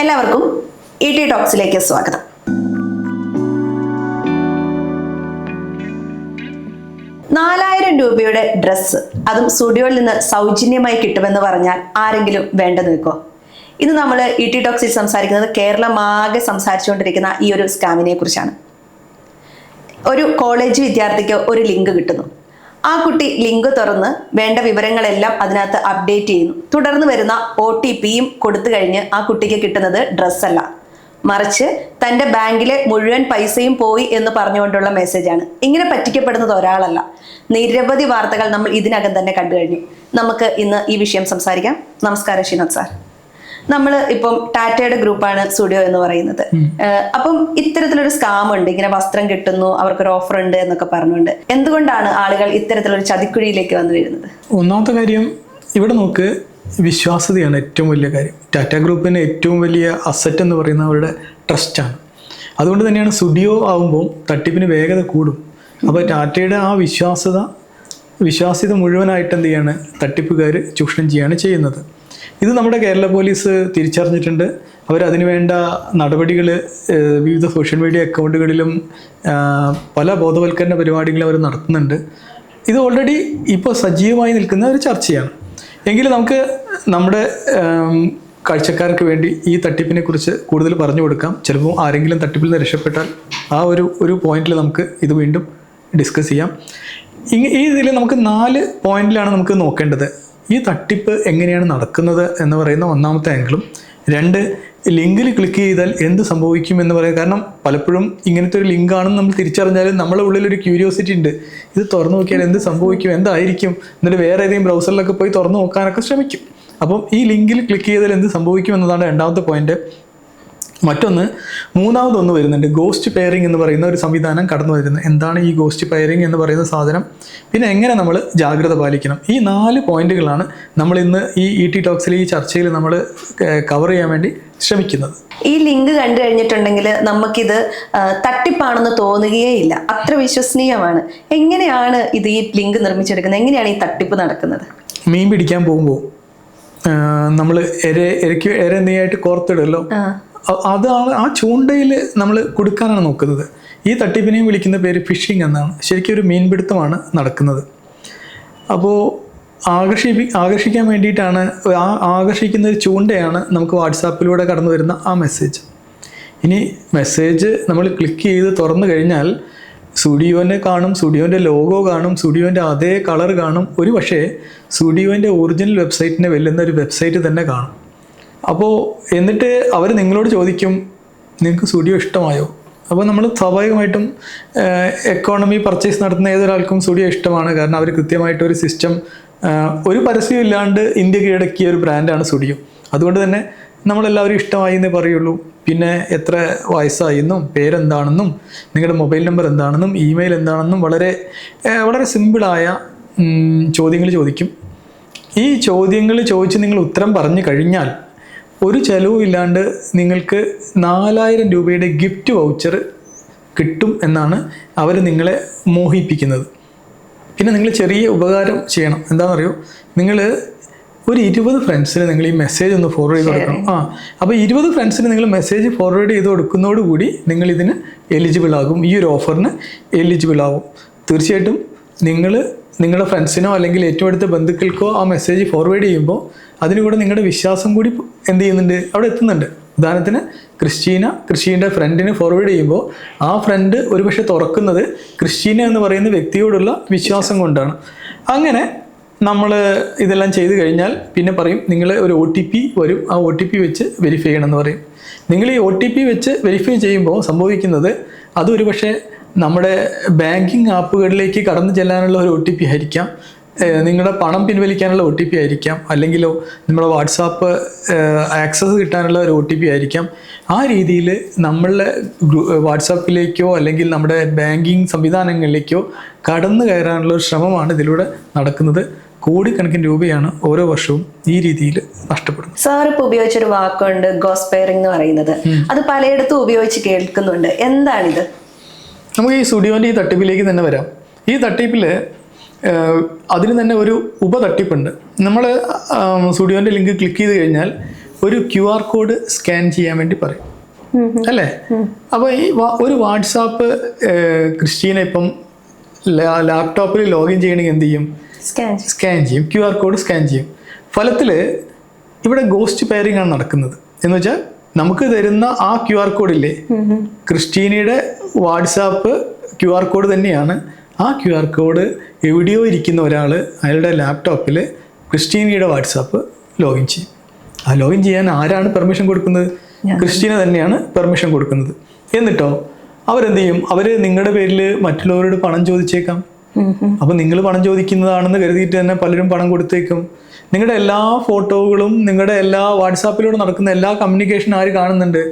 എല്ലാവർക്കും ET ടോക്സിലേക്ക് സ്വാഗതം. ₹4000 dress, അതും സ്റ്റുഡിയോയിൽ നിന്ന് സൗജന്യമായി കിട്ടുമെന്ന് പറഞ്ഞാൽ ആരെങ്കിലും വേണ്ടെന്ന് വെക്കോ? ഇന്ന് നമ്മൾ ET ടോക്സിൽ സംസാരിക്കുന്നത് കേരളമാകെ സംസാരിച്ചുകൊണ്ടിരിക്കുന്ന ഈ ഒരു സ്കാമിനെ കുറിച്ചാണ്. ഒരു കോളേജ് വിദ്യാർത്ഥിക്ക് ഒരു ലിങ്ക് കിട്ടുന്നു. ആ കുട്ടി ലിങ്ക് തുറന്ന് വേണ്ട വിവരങ്ങളെല്ലാം അതിനകത്ത് അപ്ഡേറ്റ് ചെയ്യുന്നു. തുടർന്ന് വരുന്ന OTPയും കൊടുത്തു കഴിഞ്ഞ് ആ കുട്ടിക്ക് കിട്ടുന്നത് ഡ്രസ്സല്ല, മറിച്ച് തൻ്റെ ബാങ്കിലെ മുഴുവൻ പൈസയും പോയി എന്ന് പറഞ്ഞുകൊണ്ടുള്ള മെസ്സേജാണ്. ഇങ്ങനെ പറ്റിക്കപ്പെടുന്നത് ഒരാളല്ല, നിരവധി വാർത്തകൾ നമ്മൾ ഇതിനകം തന്നെ കണ്ടു കഴിഞ്ഞു. നമുക്ക് ഇന്ന് ഈ വിഷയം സംസാരിക്കാം. നമസ്കാരം ഷിനോദ് സാർ. നമ്മൾ ഇപ്പം ടാറ്റയുടെ ഗ്രൂപ്പാണ് സ്റ്റുഡിയോ എന്ന് പറയുന്നത്. അപ്പം ഇത്തരത്തിലൊരു സ്കാം ഉണ്ട്, ഇങ്ങനെ വസ്ത്രം കിട്ടുന്നു, അവർക്കൊരു ഓഫർ ഉണ്ട് എന്നൊക്കെ പറഞ്ഞുകൊണ്ട്. എന്തുകൊണ്ടാണ് ആളുകൾ ഇത്തരത്തിലൊരു ചതിക്കുഴിയിലേക്ക് വന്നു വരുന്നത്? ഒന്നാമത്തെ കാര്യം, ഇവിടെ നോക്ക്, വിശ്വാസ്യതയാണ് ഏറ്റവും വലിയ കാര്യം. ടാറ്റ ഗ്രൂപ്പിന് ഏറ്റവും വലിയ അസറ്റ് എന്ന് പറയുന്നത് അവരുടെ ട്രസ്റ്റാണ്. അതുകൊണ്ട് തന്നെയാണ് സ്റ്റുഡിയോ ആകുമ്പോൾ തട്ടിപ്പിന് വേഗത കൂടും. അപ്പോൾ ടാറ്റയുടെ ആ വിശ്വാസ്യത മുഴുവനായിട്ട് എന്ത് ചെയ്യാണ്, തട്ടിപ്പുകാർ ചൂഷണം ചെയ്യുകയാണ് ചെയ്യുന്നത്. ഇത് നമ്മുടെ കേരള പോലീസ് തിരിച്ചറിഞ്ഞിട്ടുണ്ട്. അവരതിനു വേണ്ട നടപടികൾ വിവിധ സോഷ്യൽ മീഡിയ അക്കൗണ്ടുകളിലും പല ബോധവൽക്കരണ പരിപാടികളും അവർ നടത്തുന്നുണ്ട്. ഇത് ഓൾറെഡി ഇപ്പോൾ സജീവമായി നിൽക്കുന്ന ഒരു ചർച്ചയാണ്. എങ്കിലും നമുക്ക് നമ്മുടെ കാഴ്ചക്കാർക്ക് വേണ്ടി ഈ തട്ടിപ്പിനെ കുറിച്ച് കൂടുതൽ പറഞ്ഞു കൊടുക്കാം. ചിലപ്പോൾ ആരെങ്കിലും തട്ടിപ്പിൽ നിന്ന് രക്ഷപ്പെട്ടാൽ ആ ഒരു പോയിന്റിൽ നമുക്ക് ഇത് വീണ്ടും ഡിസ്കസ് ചെയ്യാം. ഈ ഇതിൽ നമുക്ക് 4 പോയിന്റിലാണ് നമുക്ക് നോക്കേണ്ടത്. ഈ തട്ടിപ്പ് എങ്ങനെയാണ് നടക്കുന്നത് എന്ന് പറയുന്ന ഒന്നാമത്തെ ആംഗിളും, 2 ലിങ്കിൽ ക്ലിക്ക് ചെയ്താൽ എന്ത് സംഭവിക്കും എന്ന് പറയാം. കാരണം പലപ്പോഴും ഇങ്ങനത്തെ ഒരു ലിങ്കാണെന്ന് നമ്മൾ തിരിച്ചറിഞ്ഞാലും നമ്മുടെ ഉള്ളിലൊരു ക്യൂരിയോസിറ്റി ഉണ്ട്. ഇത് തുറന്നു നോക്കിയാൽ എന്ത് സംഭവിക്കും, എന്തായിരിക്കും, എന്നിട്ട് വേറെ ഏതെങ്കിലും ബ്രൗസറിലൊക്കെ പോയി തുറന്നു നോക്കാനൊക്കെ ശ്രമിക്കും. അപ്പം ഈ ലിങ്കിൽ ക്ലിക്ക് ചെയ്താൽ എന്ത് സംഭവിക്കും എന്നതാണ് രണ്ടാമത്തെ പോയിന്റ്. മറ്റൊന്ന്, മൂന്നാമതൊന്ന് വരുന്നുണ്ട്, ഗോസ്റ്റ് പെയറിംഗ് എന്ന് പറയുന്ന ഒരു സംവിധാനം കടന്നു വരുന്നത്. എന്താണ് ഈ ഗോസ്റ്റ് പെയറിംഗ് എന്ന് പറയുന്ന സാധനം, പിന്നെ എങ്ങനെ നമ്മൾ ജാഗ്രത പാലിക്കണം. ഈ 4 പോയിന്റുകളാണ് നമ്മൾ ഇന്ന് ഈ ET ടോക്സിൽ, ഈ ചർച്ചയിൽ നമ്മൾ കവർ ചെയ്യാൻ വേണ്ടി ശ്രമിക്കുന്നത്. ഈ ലിങ്ക് കണ്ടു കഴിഞ്ഞിട്ടുണ്ടെങ്കിൽ നമുക്കിത് തട്ടിപ്പാണെന്ന് തോന്നുകയേ ഇല്ല, അത്ര വിശ്വസനീയമാണ്. എങ്ങനെയാണ് ഇത് ഈ ലിങ്ക് നിർമ്മിച്ചെടുക്കുന്നത്, എങ്ങനെയാണ് ഈ തട്ടിപ്പ് നടക്കുന്നത്? മീൻ പിടിക്കാൻ പോകുമ്പോൾ നമ്മൾ എര നെയ്യായിട്ട് കോർത്തിടുമല്ലോ, അതാണ് ആ ചൂണ്ടയിൽ നമ്മൾ കൊടുക്കാനാണ് നോക്കുന്നത്. ഈ തട്ടിപ്പിനെയും വിളിക്കുന്ന പേര് ഫിഷിംഗ് എന്നാണ്. ശരിക്കും ഒരു മീൻപിടുത്തമാണ് നടക്കുന്നത്. അപ്പോൾ ആകർഷിക്കാൻ വേണ്ടിയിട്ടാണ്, ആകർഷിക്കുന്ന ഒരു ചൂണ്ടയാണ് നമുക്ക് വാട്സാപ്പിലൂടെ കടന്നു വരുന്ന ആ മെസ്സേജ്. ഇനി മെസ്സേജ് നമ്മൾ ക്ലിക്ക് ചെയ്ത് തുറന്നു കഴിഞ്ഞാൽ സ്റ്റുഡിയോനെ കാണും, സ്റ്റുഡിയോൻ്റെ ലോഗോ കാണും, സ്റ്റുഡിയോൻ്റെ അതേ കളർ കാണും. ഒരു പക്ഷേ സ്റ്റുഡിയോൻ്റെ ഒറിജിനൽ വെബ്സൈറ്റിനെ വെല്ലുന്ന ഒരു വെബ്സൈറ്റ് തന്നെ കാണും. അപ്പോൾ എന്നിട്ട് അവർ നിങ്ങളോട് ചോദിക്കും, നിങ്ങൾക്ക് സ്റ്റുഡിയോ ഇഷ്ടമായോ? അപ്പോൾ നമ്മൾ സ്വാഭാവികമായിട്ടും എക്കോണമി പർച്ചേസ് നടത്തുന്ന ഏതൊരാൾക്കും സ്റ്റുഡിയോ ഇഷ്ടമാണ്. കാരണം അവർ കൃത്യമായിട്ടൊരു സിസ്റ്റം, ഒരു പരസ്യം ഇല്ലാണ്ട് ഇന്ത്യ കീഴടക്കിയ ഒരു ബ്രാൻഡാണ് സ്റ്റുഡിയോ. അതുകൊണ്ട് തന്നെ നമ്മളെല്ലാവരും ഇഷ്ടമായി എന്നേ പറയുള്ളൂ. പിന്നെ എത്ര വയസ്സായെന്നും, പേരെന്താണെന്നും, നിങ്ങളുടെ മൊബൈൽ നമ്പർ എന്താണെന്നും, ഇമെയിൽ എന്താണെന്നും വളരെ സിമ്പിളായ ചോദ്യങ്ങൾ ചോദിക്കും. ഈ ചോദ്യങ്ങൾ ചോദിച്ച് നിങ്ങൾ ഉത്തരം പറഞ്ഞു കഴിഞ്ഞാൽ ഒരു ചെലവും ഇല്ലാണ്ട് നിങ്ങൾക്ക് ₹4000 ഗിഫ്റ്റ് വൗച്ചർ കിട്ടും എന്നാണ് അവർ നിങ്ങളെ മോഹിപ്പിക്കുന്നത്. പിന്നെ നിങ്ങൾ ചെറിയ ഉപകാരം ചെയ്യണം. എന്താണെന്നറിയോ, നിങ്ങൾ ഒരു 20 ഫ്രണ്ട്സിന് നിങ്ങൾ ഈ മെസ്സേജ് ഒന്ന് ഫോർവേഡ് ചെയ്ത് കൊടുക്കണം. അപ്പോൾ 20 ഫ്രണ്ട്സിന് നിങ്ങൾ മെസ്സേജ് ഫോർവേഡ് ചെയ്ത് കൊടുക്കുന്നതോടുകൂടി നിങ്ങൾ ഇതിന് എലിജിബിൾ ആകും, ഈ ഒരു ഓഫറിന് എലിജിബിൾ ആകും. തീർച്ചയായിട്ടും നിങ്ങളുടെ ഫ്രണ്ട്സിനോ അല്ലെങ്കിൽ ഏറ്റവും അടുത്ത ബന്ധുക്കൾക്കോ ആ മെസ്സേജ് ഫോർവേഡ് ചെയ്യുമ്പോൾ അതിന് കൂടെ നിങ്ങളുടെ വിശ്വാസം കൂടി എന്ത് ചെയ്യുന്നുണ്ട്, അവിടെ എത്തുന്നുണ്ട്. ഉദാഹരണത്തിന് ക്രിസ്റ്റീൻ്റെ ഫ്രണ്ടിന് ഫോർവേഡ് ചെയ്യുമ്പോൾ ആ ഫ്രണ്ട് ഒരുപക്ഷെ തുറക്കുന്നത് ക്രിസ്റ്റീന എന്ന് പറയുന്ന വ്യക്തിയോടുള്ള വിശ്വാസം കൊണ്ടാണ്. അങ്ങനെ നമ്മൾ ഇതെല്ലാം ചെയ്ത് കഴിഞ്ഞാൽ പിന്നെ പറയും, നിങ്ങൾ ഒരു OTP വരും, ആ OTP വെച്ച് വെരിഫൈ ചെയ്യണമെന്ന് പറയും. നിങ്ങൾ ഈ OTP വെച്ച് വെരിഫൈ ചെയ്യുമ്പോൾ സംഭവിക്കുന്നത് അതൊരു പക്ഷേ നമ്മുടെ ബാങ്കിങ് ആപ്പുകളിലേക്ക് കടന്നു ചെല്ലാനുള്ള ഒരു OTP ആയിരിക്കാം, നിങ്ങളുടെ പണം പിൻവലിക്കാനുള്ള OTP ആയിരിക്കാം, അല്ലെങ്കിലോ നമ്മുടെ വാട്സാപ്പ് ആക്സസ് കിട്ടാനുള്ള ഒരു OTP ആയിരിക്കാം. ആ രീതിയിൽ നമ്മളുടെ വാട്സാപ്പിലേക്കോ അല്ലെങ്കിൽ നമ്മുടെ ബാങ്കിങ് സംവിധാനങ്ങളിലേക്കോ കടന്നു കയറാനുള്ള ഒരു ശ്രമമാണ് ഇതിലൂടെ നടക്കുന്നത്. കോടിക്കണക്കിന് രൂപയാണ് ഓരോ വർഷവും ഈ രീതിയിൽ നഷ്ടപ്പെടുന്നത്. സാർ ഇപ്പോൾ ഉപയോഗിച്ചൊരു വാക്കുണ്ട്, ഗോസ്റ്റ് പെയറിംഗ് എന്ന് പറയുന്നത്. അത് പലയിടത്തും ഉപയോഗിച്ച് കേൾക്കുന്നുണ്ട്. എന്താണിത്? നമുക്ക് ഈ സ്റ്റുഡിയോൻ്റെ ഈ തട്ടിപ്പിലേക്ക് തന്നെ വരാം. ഈ തട്ടിപ്പിൽ അതിന് തന്നെ ഒരു ഉപതട്ടിപ്പുണ്ട്. നമ്മൾ സ്റ്റുഡിയോൻ്റെ ലിങ്ക് ക്ലിക്ക് ചെയ്ത് കഴിഞ്ഞാൽ ഒരു QR കോഡ് സ്കാൻ ചെയ്യാൻ വേണ്ടി പറയും അല്ലേ? അപ്പോൾ ഈ ഒരു വാട്സാപ്പ് ക്രിസ്റ്റീന ഇപ്പം ലാപ്ടോപ്പിൽ ലോഗിൻ ചെയ്യണമെങ്കിൽ എന്ത് ചെയ്യും? സ്കാൻ ചെയ്യും, QR കോഡ് സ്കാൻ ചെയ്യും. ഫലത്തിൽ ഇവിടെ ഗോസ്റ്റ് പെയറിംഗ് ആണ് നടക്കുന്നത്. എന്ന് വെച്ചാൽ നമുക്ക് തരുന്ന ആ QR കോഡില്ലേ, ക്രിസ്റ്റീനയുടെ വാട്സാപ്പ് QR കോഡ് തന്നെയാണ്. ആ QR കോഡ് എവിടെയോ ഇരിക്കുന്ന ഒരാൾ അയാളുടെ ലാപ്ടോപ്പിൽ ക്രിസ്റ്റീനയുടെ വാട്സാപ്പ് ലോഗിൻ ചെയ്യും. ആ ലോഗിൻ ചെയ്യാൻ ആരാണ് പെർമിഷൻ കൊടുക്കുന്നത്? ക്രിസ്റ്റീന തന്നെയാണ് പെർമിഷൻ കൊടുക്കുന്നത്. എന്നിട്ടോ അവരെന്ത് ചെയ്യും? അവർ നിങ്ങളുടെ പേരിൽ മറ്റുള്ളവരോട് പണം ചോദിച്ചേക്കാം. അപ്പം നിങ്ങൾ പണം ചോദിക്കുന്നതാണെന്ന് കരുതിയിട്ട് തന്നെ പലരും പണം കൊടുത്തേക്കും. നിങ്ങളുടെ എല്ലാ ഫോട്ടോകളും നിങ്ങളുടെ എല്ലാ വാട്സാപ്പിലൂടെ നടക്കുന്ന എല്ലാ കമ്മ്യൂണിക്കേഷനും ആര് കാണുന്നുണ്ട്?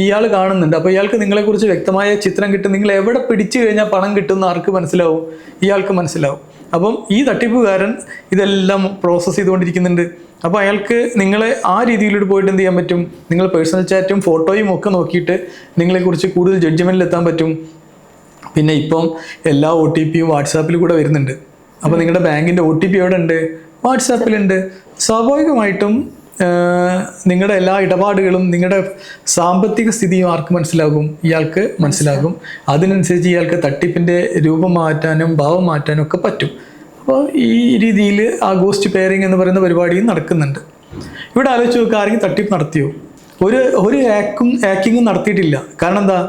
ഇയാൾ കാണുന്നുണ്ട്. അപ്പോൾ ഇയാൾക്ക് നിങ്ങളെക്കുറിച്ച് വ്യക്തമായ ചിത്രം കിട്ടും. നിങ്ങൾ എവിടെ പിടിച്ചു കഴിഞ്ഞാൽ പണം കിട്ടുമെന്ന് ആർക്ക് മനസ്സിലാവും? ഇയാൾക്ക് മനസ്സിലാവും. അപ്പം ഈ തട്ടിപ്പുകാരൻ ഇതെല്ലാം പ്രോസസ്സ് ചെയ്തുകൊണ്ടിരിക്കുന്നുണ്ട്. അപ്പോൾ അയാൾക്ക് നിങ്ങളെ ആ രീതിയിലൂടെ പോയിട്ട് എന്ത് ചെയ്യാൻ പറ്റും? നിങ്ങൾ പേഴ്സണൽ ചാറ്റും ഫോട്ടോയും ഒക്കെ നോക്കിയിട്ട് നിങ്ങളെക്കുറിച്ച് കൂടുതൽ ജഡ്ജ്മെൻറ്റിൽ എത്താൻ പറ്റും. പിന്നെ ഇപ്പം എല്ലാ OTP വാട്സാപ്പിൽ കൂടെ വരുന്നുണ്ട്. അപ്പോൾ നിങ്ങളുടെ ബാങ്കിൻ്റെ OTP എവിടെ ഉണ്ട്? വാട്സാപ്പിലുണ്ട്. സ്വാഭാവികമായിട്ടും നിങ്ങളുടെ എല്ലാ ഇടപാടുകളും നിങ്ങളുടെ സാമ്പത്തിക സ്ഥിതിയും ആർക്ക് മനസ്സിലാകും? ഇയാൾക്ക് മനസ്സിലാകും. അതിനനുസരിച്ച് ഇയാൾക്ക് തട്ടിപ്പിൻ്റെ രൂപം മാറ്റാനും ഭാവം മാറ്റാനും ഒക്കെ പറ്റും. അപ്പോൾ ഈ രീതിയിൽ ആ ഗോസ്റ്റ് പെയറിംഗ് എന്ന് പറയുന്ന പരിപാടിയും നടക്കുന്നുണ്ട്. ഇവിടെ ആലോചിച്ച് നോക്കുക, ആരെങ്കിലും തട്ടിപ്പ് നടത്തിയോ? ഒരു ഹാക്കിങ്ങും നടത്തിയിട്ടില്ല. കാരണം എന്താ?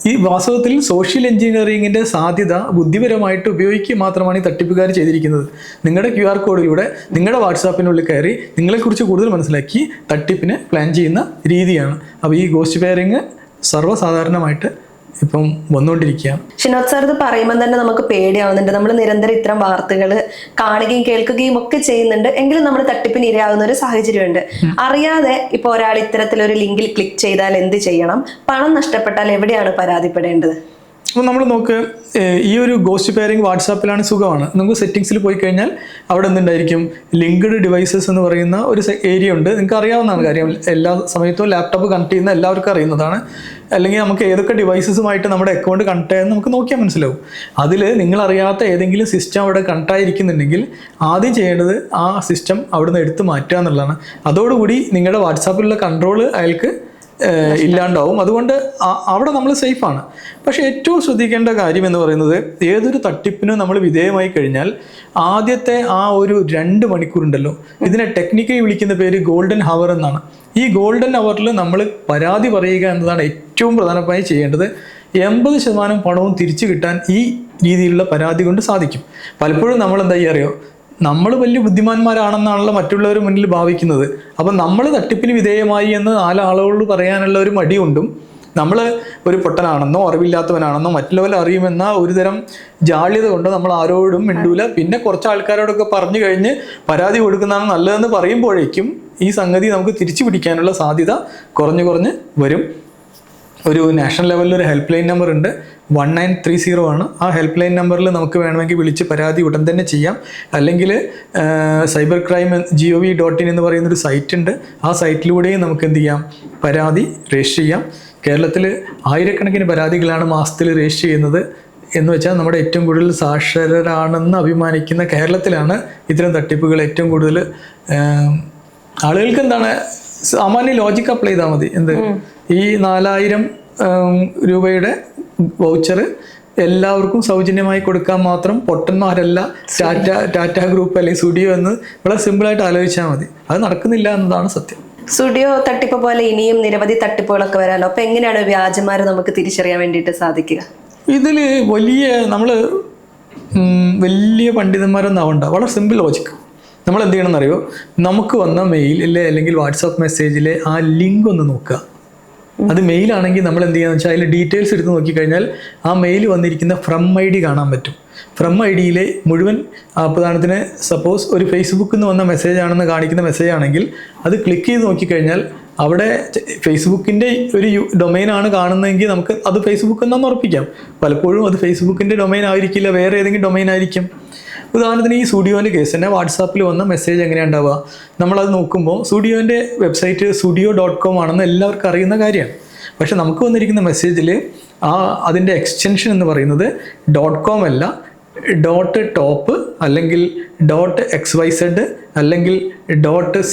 ഈ വാസ്തവത്തിൽ സോഷ്യൽ എഞ്ചിനീയറിങ്ങിൻ്റെ സാധ്യത ബുദ്ധിപരമായിട്ട് ഉപയോഗിക്കുക മാത്രമാണ് ഈ തട്ടിപ്പുകാർ ചെയ്തിരിക്കുന്നത്. നിങ്ങളുടെ QR കോഡിലൂടെ നിങ്ങളുടെ വാട്സാപ്പിനുള്ളിൽ കയറി നിങ്ങളെക്കുറിച്ച് കൂടുതൽ മനസ്സിലാക്കി തട്ടിപ്പിന് പ്ലാൻ ചെയ്യുന്ന രീതിയാണ്. അപ്പോൾ ഈ ഗോസ്റ്റ് പെയറിങ് സർവ്വസാധാരണമായിട്ട് ഇപ്പം വന്നുകൊണ്ടിരിക്കുകയാണ്. ഷിനോദ് സാർ ഇത് പറയുമ്പോൾ തന്നെ നമുക്ക് പേടിയാവുന്നുണ്ട്. നമ്മൾ നിരന്തരം ഇത്തരം വാർത്തകൾ കാണുകയും കേൾക്കുകയും ഒക്കെ ചെയ്യുന്നുണ്ട്. എങ്കിലും നമ്മൾ തട്ടിപ്പിന് ഇരയാകുന്ന ഒരു സാഹചര്യമുണ്ട്. അറിയാതെ ഇപ്പോൾ ഒരാൾ ഇത്തരത്തിലൊരു ലിങ്കിൽ ക്ലിക്ക് ചെയ്താൽ എന്ത് ചെയ്യണം? പണം നഷ്ടപ്പെട്ടാൽ എവിടെയാണ് പരാതിപ്പെടേണ്ടത്? അപ്പോൾ നമ്മൾ നോക്ക്, ഈ ഒരു ഗോസ്റ്റ് പെയറിംഗ് വാട്സാപ്പിലാണ് സുഖമാണ്. നമുക്ക് സെറ്റിങ്സിൽ പോയി കഴിഞ്ഞാൽ അവിടെ എന്തുണ്ടായിരിക്കും? ലിങ്ക്ഡ് ഡിവൈസസ് എന്ന് പറയുന്ന ഒരു ഏരിയ ഉണ്ട്. നിങ്ങൾക്ക് അറിയാവുന്നതാണ് കാര്യം. എല്ലാ സമയത്തും ലാപ്ടോപ്പ് കണക്ട് ചെയ്യുന്ന എല്ലാവർക്കും അറിയുന്നതാണ്. അല്ലെങ്കിൽ നമുക്ക് ഏതൊക്കെ ഡിവൈസസുമായിട്ട് നമ്മുടെ അക്കൗണ്ട് കണക്ട് ആയെന്ന് നമുക്ക് നോക്കിയാൽ മനസ്സിലാവും. അതിൽ നിങ്ങളറിയാത്ത ഏതെങ്കിലും സിസ്റ്റം അവിടെ കണക്ട് ആയിരിക്കുന്നുണ്ടെങ്കിൽ ആദ്യം ചെയ്യേണ്ടത് ആ സിസ്റ്റം അവിടെ നിന്ന് എടുത്ത് മാറ്റുക എന്നുള്ളതാണ്. അതോടുകൂടി നിങ്ങളുടെ വാട്സാപ്പിലുള്ള കൺട്രോൾ അയാൾക്ക് ഇല്ലാണ്ടാവും. അതുകൊണ്ട് അവിടെ നമ്മൾ സേഫാണ്. പക്ഷെ ഏറ്റവും ശ്രദ്ധിക്കേണ്ട കാര്യം എന്ന് പറയുന്നത്, ഏതൊരു തട്ടിപ്പിനും നമ്മൾ വിധേയമായി കഴിഞ്ഞാൽ ആദ്യത്തെ ആ ഒരു 2 മണിക്കൂറുണ്ടല്ലോ, ഇതിനെ ടെക്നിക്കലി വിളിക്കുന്ന പേര് ഗോൾഡൻ ഹവർ എന്നാണ്. ഈ ഗോൾഡൻ ഹവറിൽ നമ്മൾ പരാതി പറയുക എന്നതാണ് ഏറ്റവും പ്രധാനമായി ചെയ്യേണ്ടത്. 80% പണവും തിരിച്ചു കിട്ടാൻ ഈ രീതിയിലുള്ള പരാതി കൊണ്ട് സാധിക്കും. പലപ്പോഴും നമ്മൾ എന്താ അറിയോ, നമ്മൾ വലിയ ബുദ്ധിമാന്മാരാണെന്നാണല്ലോ മറ്റുള്ളവർ മുന്നിൽ ഭാവിക്കുന്നത്. അപ്പം നമ്മൾ തട്ടിപ്പിന് വിധേയമായി എന്ന് 4 ആളുകളോട് പറയാനുള്ള ഒരു മടിയുണ്ടും, നമ്മൾ ഒരു പൊട്ടനാണെന്നോ അറിവില്ലാത്തവനാണെന്നോ മറ്റുള്ളവർ അറിയുമെന്ന ഒരുതരം ജാള്യത കൊണ്ട് നമ്മൾ ആരോടും മിണ്ടൂല. പിന്നെ കുറച്ച് ആൾക്കാരോടൊക്കെ പറഞ്ഞു കഴിഞ്ഞ് പരാതി കൊടുക്കുന്നതാണ് നല്ലതെന്ന് പറയുമ്പോഴേക്കും ഈ സംഗതി നമുക്ക് തിരിച്ചു പിടിക്കാനുള്ള സാധ്യത കുറഞ്ഞ് വരും. ഒരു നാഷണൽ ലെവലിൽ ഒരു ഹെൽപ്പ് ലൈൻ നമ്പർ ഉണ്ട്, 1930 ആണ്. ആ ഹെൽപ്പ് ലൈൻ നമ്പറിൽ നമുക്ക് വേണമെങ്കിൽ വിളിച്ച് പരാതി ഉടൻ തന്നെ ചെയ്യാം. അല്ലെങ്കിൽ സൈബർ ക്രൈം gov.in എന്ന് പറയുന്നൊരു സൈറ്റ് ഉണ്ട്. ആ സൈറ്റിലൂടെയും നമുക്ക് എന്ത് ചെയ്യാം? പരാതി രജിസ്റ്റർ ചെയ്യാം. കേരളത്തിൽ ആയിരക്കണക്കിന് പരാതികളാണ് മാസത്തിൽ രജിസ്റ്റർ ചെയ്യുന്നത്. എന്ന് വെച്ചാൽ നമ്മുടെ ഏറ്റവും കൂടുതൽ സാക്ഷരരാണെന്ന് അഭിമാനിക്കുന്ന കേരളത്തിലാണ് ഇത്തരം തട്ടിപ്പുകൾ ഏറ്റവും കൂടുതൽ. ആളുകൾക്ക് എന്താണ്, സാമാന്യ ലോജിക്ക് അപ്ലൈ ചെയ്താൽ മതി. എന്ത്, ഈ 4000 രൂപയുടെ വൗച്ചർ എല്ലാവർക്കും സൗജന്യമായി കൊടുക്കാൻ മാത്രം പൊട്ടന്മാരല്ല ടാറ്റ ഗ്രൂപ്പ് അല്ലെങ്കിൽ സ്റ്റുഡിയോ എന്ന് വളരെ സിമ്പിളായിട്ട് ആലോചിച്ചാൽ മതി. അത് നടക്കുന്നില്ല എന്നതാണ് സത്യം. സ്റ്റുഡിയോ തട്ടിപ്പ് പോലെ ഇനിയും നിരവധി തട്ടിപ്പുകളൊക്കെ വരാമല്ലോ. അപ്പൊ എങ്ങനെയാണ് വ്യാജന്മാരെ നമുക്ക് തിരിച്ചറിയാൻ വേണ്ടിയിട്ട് സാധിക്കുക? ഇതിൽ വലിയ പണ്ഡിതന്മാരൊന്നും ആവണ്ട. വളരെ സിമ്പിൾ ലോജിക്ക്. നമ്മൾ എന്ത് ചെയ്യണമെന്നറിയോ, നമുക്ക് വന്ന മെയിലിലെ അല്ലെങ്കിൽ വാട്സാപ്പ് മെസ്സേജിലെ ആ ലിങ്ക് ഒന്ന് നോക്കുക. അത് മെയിലാണെങ്കിൽ നമ്മൾ എന്ത് ചെയ്യുക വെച്ചാൽ അതിൽ ഡീറ്റെയിൽസ് എടുത്ത് നോക്കിക്കഴിഞ്ഞാൽ ആ മെയിൽ വന്നിരിക്കുന്ന ഫ്രം ID കാണാൻ പറ്റും. ഫ്രം IDയിലെ മുഴുവൻ ഉദാഹരണത്തിന് സപ്പോസ് ഒരു ഫേസ്ബുക്കിൽ നിന്ന് വന്ന മെസ്സേജ് ആണെന്ന് കാണിക്കുന്ന മെസ്സേജ് ആണെങ്കിൽ അത് ക്ലിക്ക് ചെയ്ത് നോക്കിക്കഴിഞ്ഞാൽ അവിടെ ഫേസ്ബുക്കിൻ്റെ ഒരു ഡൊമൈനാണ് കാണുന്നതെങ്കിൽ നമുക്ക് അത് ഫേസ്ബുക്ക് എന്നാന്ന് ഉറപ്പിക്കാം. പലപ്പോഴും അത് ഫേസ്ബുക്കിൻ്റെ ഡൊമൈൻ ആയിരിക്കില്ല, വേറെ ഏതെങ്കിലും ഡൊമൈൻ ആയിരിക്കും. ഉദാഹരണത്തിന് ഈ സ്റ്റുഡിയോൻ്റെ കേസ് തന്നെ വാട്സാപ്പിൽ വന്ന മെസ്സേജ് എങ്ങനെയാണ് ഉണ്ടാവുക? നമ്മളത് നോക്കുമ്പോൾ സ്റ്റുഡിയോൻ്റെ വെബ്സൈറ്റ് studio.com ആണെന്ന് എല്ലാവർക്കും അറിയുന്ന കാര്യമാണ്. പക്ഷെ നമുക്ക് വന്നിരിക്കുന്ന മെസ്സേജിൽ അതിൻ്റെ എക്സ്റ്റൻഷൻ എന്ന് പറയുന്നത് .com അല്ല, .top അല്ലെങ്കിൽ .xyz അല്ലെങ്കിൽ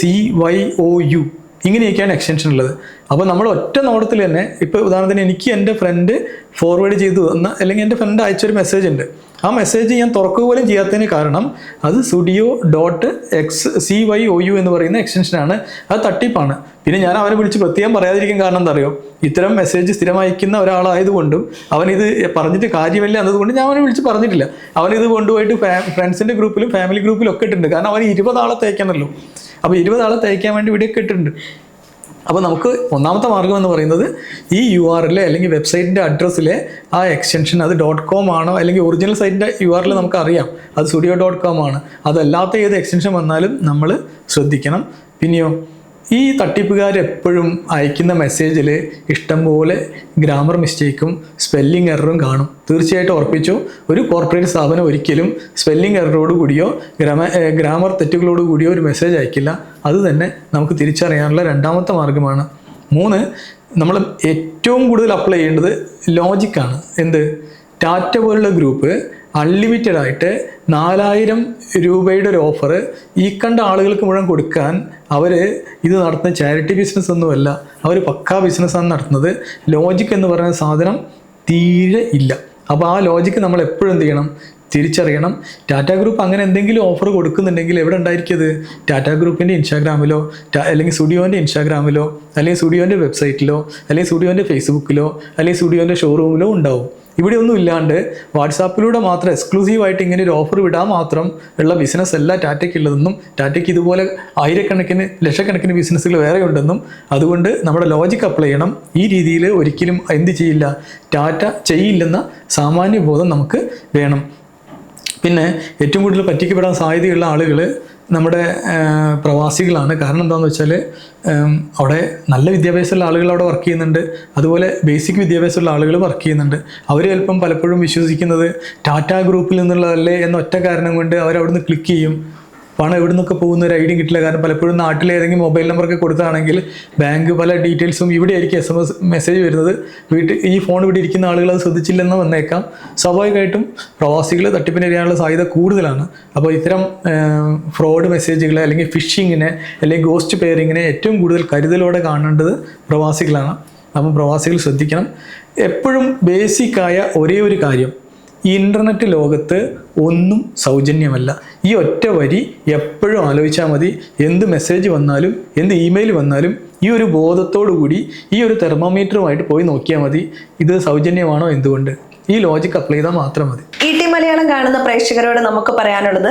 .cyu ഇങ്ങനെയൊക്കെയാണ് എക്സ്റ്റൻഷൻ ഉള്ളത്. അപ്പോൾ നമ്മൾ ഒറ്റ നോട്ടത്തിൽ തന്നെ ഇപ്പോൾ ഉദാഹരണത്തിന് എനിക്ക് എൻ്റെ ഫ്രണ്ട് ഫോർവേഡ് ചെയ്തു തന്ന അല്ലെങ്കിൽ എൻ്റെ ഫ്രണ്ട് അയച്ചൊരു മെസ്സേജ് ഉണ്ട്. ആ മെസ്സേജ് ഞാൻ തുറക്കുക പോലും ചെയ്യാത്തതിന് കാരണം അത് studio.xcyou എന്ന് പറയുന്ന എക്സ്റ്റൻഷനാണ്. അത് തട്ടിപ്പാണ്. പിന്നെ ഞാൻ അവനെ വിളിച്ച് പ്രത്യേകം പറയാതിരിക്കാൻ കാരണം എന്താ അറിയോ, ഇത്തരം മെസ്സേജ് സ്ഥിരം അയക്കുന്ന ഒരാളായതുകൊണ്ടും അവനിത് പറഞ്ഞിട്ട് കാര്യമില്ല എന്നതുകൊണ്ട് ഞാൻ അവനെ വിളിച്ച് പറഞ്ഞിട്ടില്ല. അവനിത് കൊണ്ടുപോയിട്ട് ഫ്രണ്ട്സിൻ്റെ ഗ്രൂപ്പിലും ഫാമിലി ഗ്രൂപ്പിലും ഒക്കെ ഇട്ടിട്ടുണ്ട്. കാരണം അവൻ 20 ആളെ തയ്ക്കണമല്ലോ. അപ്പോൾ 20 ആളെ തയ്ക്കാൻ വേണ്ടി ഇവിടെയൊക്കെ ഇട്ടിട്ടുണ്ട്. അപ്പോൾ നമുക്ക് ഒന്നാമത്തെ മാർഗം എന്ന് പറയുന്നത് ഈ URL അല്ലെങ്കിൽ വെബ്സൈറ്റിൻ്റെ അഡ്രസ്സിലെ ആ എക്സ്റ്റൻഷൻ അത് .com ആണോ അല്ലെങ്കിൽ ഒറിജിനൽ സൈറ്റിൻ്റെ URL നമുക്കറിയാം അത് studio.com ആണ്. അതല്ലാത്ത ഏത് എക്സ്റ്റൻഷൻ വന്നാലും നമ്മൾ ശ്രദ്ധിക്കണം. പിന്നെയോ ഈ തട്ടിപ്പുകാരെപ്പോഴും അയക്കുന്ന മെസ്സേജിൽ ഇഷ്ടംപോലെ ഗ്രാമർ മിസ്റ്റേക്കും സ്പെല്ലിംഗ് എററും കാണും. തീർച്ചയായിട്ടും ഉറപ്പിച്ചു, ഒരു കോർപ്പറേറ്റ് സ്ഥാപനം ഒരിക്കലും സ്പെല്ലിംഗ് എററോട് കൂടിയോ ഗ്രാമർ തെറ്റുകളോട് കൂടിയോ ഒരു മെസ്സേജ് അയക്കില്ല. അത് തന്നെ നമുക്ക് തിരിച്ചറിയാനുള്ള രണ്ടാമത്തെ മാർഗമാണ്. 3, നമ്മൾ ഏറ്റവും കൂടുതൽ അപ്ലൈ ചെയ്യേണ്ടത് ലോജിക്കാണ്. എന്ത്, ടാറ്റ പോലുള്ള ഗ്രൂപ്പ് അൺലിമിറ്റഡ് ആയിട്ട് 4000 രൂപയുടെ ഒരു ഓഫർ ഈ കണ്ട ആളുകൾക്ക് മുഴുവൻ കൊടുക്കാൻ അവർ ഇത് നടത്തുന്ന ചാരിറ്റി ബിസിനസ് ഒന്നുമല്ല, അവർ പക്കാ ബിസിനസ്സാണ് നടത്തുന്നത്. ലോജിക് എന്ന് പറയുന്ന സാധനം തീരെ ഇല്ല. അപ്പോൾ ആ ലോജിക്ക് നമ്മൾ എപ്പോഴും എന്ത് ചെയ്യണം, തിരിച്ചറിയണം. ടാറ്റ ഗ്രൂപ്പ് അങ്ങനെ എന്തെങ്കിലും ഓഫർ കൊടുക്കുന്നുണ്ടെങ്കിൽ എവിടെ ഉണ്ടായിരിക്കും? ടാറ്റ ഗ്രൂപ്പിൻ്റെ ഇൻസ്റ്റാഗ്രാമിലോ അല്ലെങ്കിൽ സ്റ്റുഡിയോൻ്റെ ഇൻസ്റ്റാഗ്രാമിലോ അല്ലെങ്കിൽ സ്റ്റുഡിയോൻ്റെ വെബ്സൈറ്റിലോ അല്ലെങ്കിൽ സ്റ്റുഡിയോൻ്റെ ഫേസ്ബുക്കിലോ അല്ലെങ്കിൽ സ്റ്റുഡിയോൻ്റെ ഷോറൂമിലോ ഉണ്ടാവും. ഇവിടെ ഒന്നും ഇല്ലാണ്ട് വാട്സാപ്പിലൂടെ മാത്രം എക്സ്ക്ലൂസീവായിട്ട് ഇങ്ങനെ ഒരു ഓഫർ വിടാൻ മാത്രം ഉള്ള ബിസിനസ് അല്ല ടാറ്റയ്ക്കുള്ളതെന്നും ടാറ്റയ്ക്ക് ഇതുപോലെ ആയിരക്കണക്കിന് ലക്ഷക്കണക്കിന് ബിസിനസ്സുകൾ വേറെ ഉണ്ടെന്നും അതുകൊണ്ട് നമ്മുടെ ലോജിക്ക് അപ്ലൈ ചെയ്യണം. ഈ രീതിയിൽ ഒരിക്കലും എന്ത് ചെയ്യില്ല, ടാറ്റ ചെയ്യില്ലെന്ന സാമാന്യ ബോധം നമുക്ക് വേണം. പിന്നെ ഏറ്റവും കൂടുതൽ പറ്റിക്കപ്പെടാൻ സാധ്യതയുള്ള ആളുകൾ നമ്മുടെ പ്രവാസികളാണ്. കാരണം എന്താണെന്ന് വെച്ചാൽ അവിടെ നല്ല വിദ്യാഭ്യാസമുള്ള ആളുകൾ അവിടെ വർക്ക് ചെയ്യുന്നുണ്ട്, അതുപോലെ ബേസിക് വിദ്യാഭ്യാസമുള്ള ആളുകൾ വർക്ക് ചെയ്യുന്നുണ്ട്. അവർ ചിലപ്പം പലപ്പോഴും വിശ്വസിക്കുന്നത് ടാറ്റ ഗ്രൂപ്പിൽ നിന്നുള്ളതല്ലേ എന്ന ഒറ്റ കാരണം കൊണ്ട് അവരവിടുന്ന് ക്ലിക്ക് ചെയ്യും. പണം എവിടെ നിന്നൊക്കെ പോകുന്ന ഒരു ഐഡിയ കിട്ടില്ല. കാരണം പലപ്പോഴും നാട്ടിൽ ഏതെങ്കിലും മൊബൈൽ നമ്പറൊക്കെ കൊടുക്കുകയാണെങ്കിൽ ബാങ്ക് പല ഡീറ്റെയിൽസും ഇവിടെ ആയിരിക്കും SMS മെസ്സേജ് വരുന്നത്. ഈ ഫോൺ ഇവിടെ ഇരിക്കുന്ന ആളുകൾ അത് ശ്രദ്ധിച്ചില്ലെന്ന് വന്നേക്കാം. സ്വാഭാവികമായിട്ടും പ്രവാസികൾ തട്ടിപ്പിനിരയാനുള്ള സാധ്യത കൂടുതലാണ്. അപ്പോൾ ഇത്തരം ഫ്രോഡ് മെസ്സേജുകളെ അല്ലെങ്കിൽ ഫിഷിങ്ങിനെ അല്ലെങ്കിൽ ഗോസ്റ്റ് പെയറിങ്ങിനെ ഏറ്റവും കൂടുതൽ കരുതലോടെ കാണേണ്ടത് പ്രവാസികളാണ്. അപ്പം പ്രവാസികൾ ശ്രദ്ധിക്കണം. എപ്പോഴും ബേസിക്കായ ഒരേ ഒരു കാര്യം, ഈ ഇൻ്റർനെറ്റ് ലോകത്ത് ഒന്നും സൗജന്യമല്ല. ഈ ഒറ്റ വരി എപ്പോഴും ആലോചിച്ചാൽ മതി. എന്ത് മെസ്സേജ് വന്നാലും എന്ത് ഇമെയിൽ വന്നാലും ഈ ഒരു ബോധത്തോടു കൂടി ഈ ഒരു തെർമോമീറ്ററുമായിട്ട് പോയി നോക്കിയാൽ മതി, ഇത് സൗജന്യമാണോ എന്തുകൊണ്ട്. ഈ ലോജിക്ക് അപ്ലൈ ചെയ്താൽ മാത്രം മതി. ET മലയാളം കാണുന്ന പ്രേക്ഷകരോട് നമുക്ക് പറയാനുള്ളത്,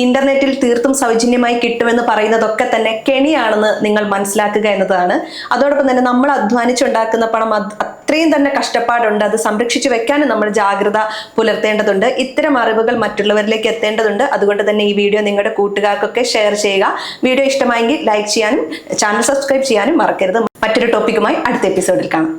ഇന്റർനെറ്റിൽ തീർത്തും സൗജന്യമായി കിട്ടുമെന്ന് പറയുന്നതൊക്കെ തന്നെ കെണിയാണെന്ന് നിങ്ങൾ മനസ്സിലാക്കുക എന്നതാണ്. അതോടൊപ്പം തന്നെ നമ്മൾ അധ്വാനിച്ചുണ്ടാക്കുന്ന പണം അത്രയും തന്നെ കഷ്ടപ്പാടുണ്ട്. അത് സംരക്ഷിച്ചു വെക്കാനും നമ്മൾ ജാഗ്രത പുലർത്തേണ്ടതുണ്ട്. ഇത്തരം അറിവുകൾ മറ്റുള്ളവരിലേക്ക് എത്തേണ്ടതുണ്ട്. അതുകൊണ്ട് തന്നെ ഈ വീഡിയോ നിങ്ങളുടെ കൂട്ടുകാർക്കൊക്കെ ഷെയർ ചെയ്യുക. വീഡിയോ ഇഷ്ടമായെങ്കിൽ ലൈക്ക് ചെയ്യാനും ചാനൽ സബ്സ്ക്രൈബ് ചെയ്യാനും മറക്കരുത്. മറ്റൊരു ടോപ്പിക്കുമായി അടുത്ത എപ്പിസോഡിൽ കാണാം.